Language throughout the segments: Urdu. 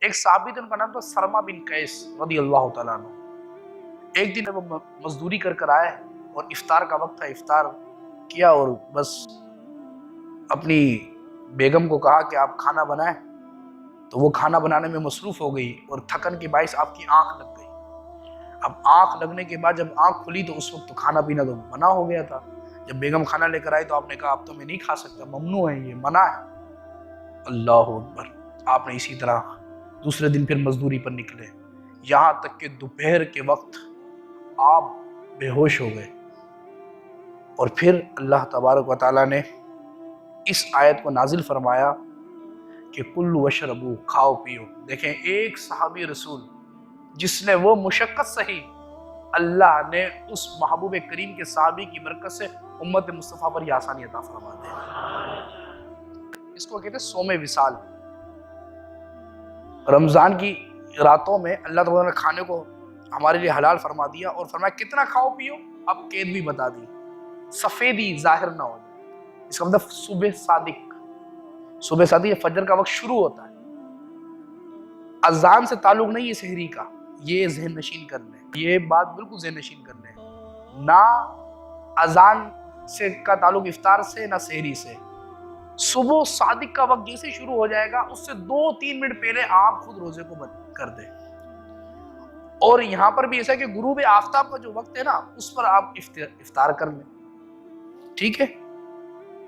ایک صحابی تھے، ان کا نام تھا سرما بن قیس رضی اللہ تعالیٰ عنہ۔ ایک دن وہ مزدوری کر آئے اور افطار کا وقت تھا، افطار کیا اور بس اپنی بیگم کو کہا کہ آپ کھانا بنائیں، تو وہ کھانا بنانے میں مصروف ہو گئی اور تھکن کے باعث آپ کی آنکھ لگ گئی۔ اب آنکھ لگنے کے بعد جب آنکھ کھلی تو اس وقت تو کھانا پینا تو منع ہو گیا تھا۔ جب بیگم کھانا لے کر آئی تو آپ نے کہا اب تو میں نہیں کھا سکتا، ممنوع ہے، یہ منع ہے۔ اللہ اکبر۔ آپ نے اسی طرح دوسرے دن پھر مزدوری پر نکلے، یہاں تک کہ دوپہر کے وقت آپ بے ہوش ہو گئے، اور پھر اللہ تبارک و تعالیٰ نے اس آیت کو نازل فرمایا کہ کلوا واشربوا، کھاؤ پیو۔ دیکھیں ایک صحابی رسول جس نے وہ مشقت سہی، اللہ نے اس محبوب کریم کے صحابی کی برکت سے امت مصطفیٰ پر یہ آسانی عطا فرما دے۔ اس کو کہتے ہیں صوم وصال۔ رمضان کی راتوں میں اللہ تعالیٰ نے کھانے کو ہمارے لیے حلال فرما دیا اور فرمایا کتنا کھاؤ پیو، اب قید بھی بتا دی، سفیدی ظاہر نہ ہو جائے۔ اس کا مطلب صبح صادق، صبح صادق یہ فجر کا وقت شروع ہوتا ہے، اذان سے تعلق نہیں ہے سحری کا، یہ ذہن نشین کر لیں، یہ بات بالکل ذہن نشین کر لیں، نہ اذان سے کا تعلق افطار سے نہ سحری سے۔ صبح صادق کا وقت جیسے شروع ہو جائے گا اس سے 2-3 منٹ پہلے آپ خود روزے کو بند کر دیں، اور یہاں پر بھی ایسا کہ غروب آفتاب کا جو وقت ہے نا اس پر آپ افطار کر لیں، ٹھیک ہے؟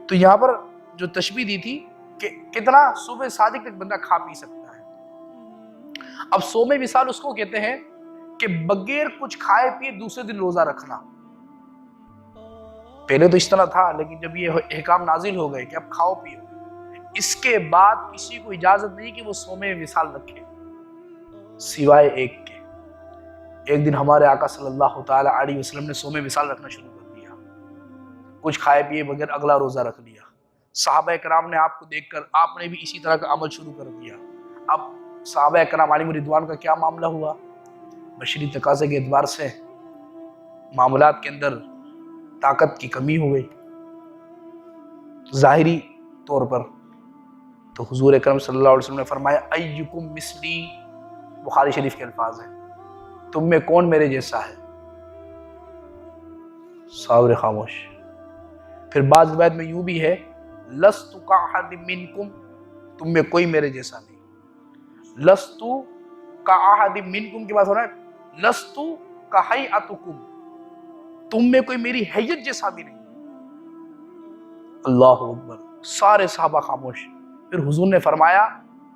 تو یہاں پر جو تشبیہ دی تھی کہ کتنا صبح صادق تک بندہ کھا پی سکتا ہے۔ اب صوم وصال اس کو کہتے ہیں کہ بغیر کچھ کھائے پیے دوسرے دن روزہ رکھنا۔ پہلے تو اس طرح تھا، لیکن جب یہ احکام نازل ہو گئے کہ اب کھاؤ پیو، اس کے بعد کسی کو اجازت نہیں کہ وہ صوم وصال رکھے سوائے ایک کے۔ ایک دن ہمارے آقا صلی اللہ تعالی علیہ وسلم نے صوم وصال رکھنا شروع کر دیا، کچھ کھائے پیے بغیر اگلا روزہ رکھ لیا۔ صحابہ کرام نے آپ کو دیکھ کر آپ نے بھی اسی طرح کا عمل شروع کر دیا۔ اب صحابہ کرام علیہم رضوان کا کیا معاملہ ہوا؟ بشری تقاضے کے اعتبار سے معاملات کے اندر طاقت کی کمی ہو گئی ظاہری طور پر، تو حضور اکرم صلی اللہ علیہ وسلم نے فرمایا ایکم مثلی، بخاری شریف کے الفاظ ہیں، تم میں کون میرے جیسا ہے؟ صابر خاموش۔ پھر بعض روایت میں یوں بھی ہے لست کاحد منکم، تم میں کوئی میرے جیسا نہیں۔ لست کاحد منکم کے بعد ہو رہا ہے لست کہیئتکم، تم میں کوئی میری حیت جیسا بھی نہیں۔ اللہ اکبر۔ سارے صحابہ خاموش۔ پھر حضور نے فرمایا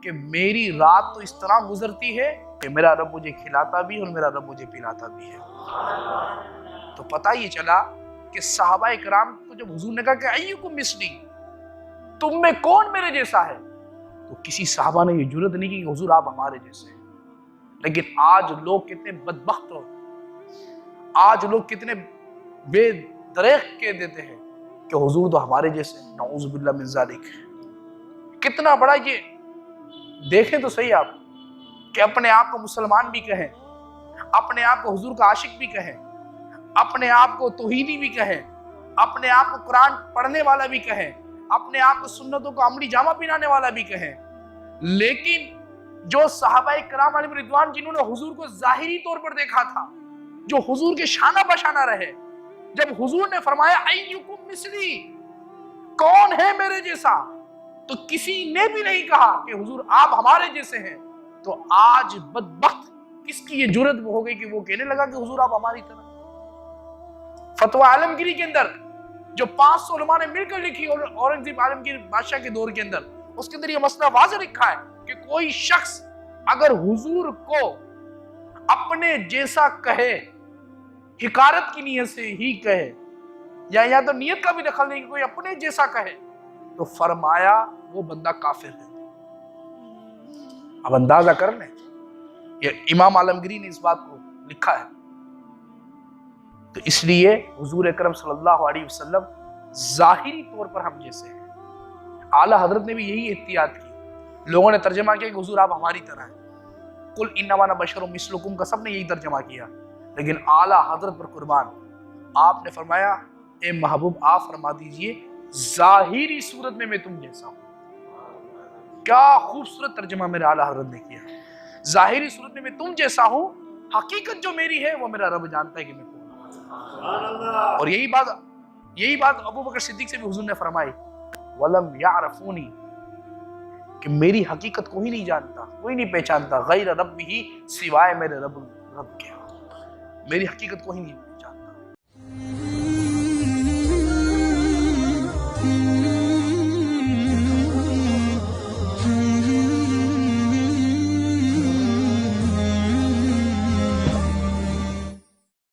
کہ میری رات تو اس طرح گزرتی ہے کہ میرا رب مجھے کھلاتا بھی اور میرا رب مجھے پلاتا بھی ہے۔ تو پتہ یہ چلا کہ صحابہ کرام کو جب حضور نے کہا کہ ایکم مثلی، تم میں کون میرے جیسا ہے، تو کسی صحابہ نے یہ جرأت نہیں کی کہ حضور آپ ہمارے جیسے ہیں۔ لیکن آج لوگ کتنے بدبخت ہو، آج لوگ کتنے بے دریغ کہہ دیتے ہیں کہ حضور تو ہمارے جیسے ہیں، نعوذ باللہ من ذالک۔ کتنا بڑا یہ دیکھیں تو صحیح آپ کہ اپنے آپ کو مسلمان بھی کہیں، اپنے آپ کو حضور کا عاشق بھی کہیں، اپنے آپ کو توحیدی بھی کہیں، اپنے آپ کو قرآن پڑھنے والا بھی کہیں، اپنے آپ کو سنتوں کو عملی جامہ پہنانے والا بھی کہیں، لیکن جو صحابہ کرام علیہم رضوان جنہوں نے حضور کو ظاہری طور پر دیکھا تھا، جو حضور کے شانہ بشانہ رہے، جب حضور نے فرمایا ایکم مثلی، کون ہے میرے جیسا، تو کسی نے بھی نہیں کہا کہ حضور آپ ہمارے جیسے ہیں، تو آج بدبخت کس کی یہ جرأت ہو گئی کہ وہ کہنے لگا کہ حضور آپ ہماری طرح۔ فتویٰ عالمگیری کے اندر جو 500 علماء نے مل کر لکھی اورنگزیب عالمگیر بادشاہ کے دور کے اندر، اس کے اندر یہ مسئلہ واضح لکھا ہے کہ کوئی شخص اگر حضور کو اپنے جیسا کہے، حقارت کی نیت سے ہی کہے، یا تو نیت کا بھی دخل نہیں کہ کوئی اپنے جیسا کہے، تو فرمایا وہ بندہ کافر ہے۔ اب اندازہ کر لیں، یہ امام عالمگیری نے اس بات کو لکھا ہے۔ تو اس لیے حضور اکرم صلی اللہ علیہ وسلم ظاہری طور پر ہم جیسے ہیں۔ اعلیٰ حضرت نے بھی یہی احتیاط کی، لوگوں نے ترجمہ کیا کہ حضور آپ ہماری طرح ہیں، قل انما انا بشر مثلکم کا سب نے یہی ترجمہ کیا، لیکن اعلیٰ حضرت پر قربان آپ نے فرمایا اے محبوب آپ فرما دیجئے ظاہری صورت میں تم جیسا ہوں۔ کیا خوبصورت ترجمہ میرے اعلیٰ حضرت نے کیا۔ ظاہری صورت میں میں تم جیسا ہوں، حقیقت جو میری ہے وہ میرا رب جانتا ہے کہ میں کون ہوں۔ اور یہی بات ابو بکر صدیق سے بھی حضور نے فرمائی، وَلَمْ يَعْرَفُونِي، کہ میری حقیقت کوئی نہیں جانتا، کوئی نہیں پہچانتا، غیر رب ہی، سوائے میرے رب کے، میری حقیقت کوئی نہیں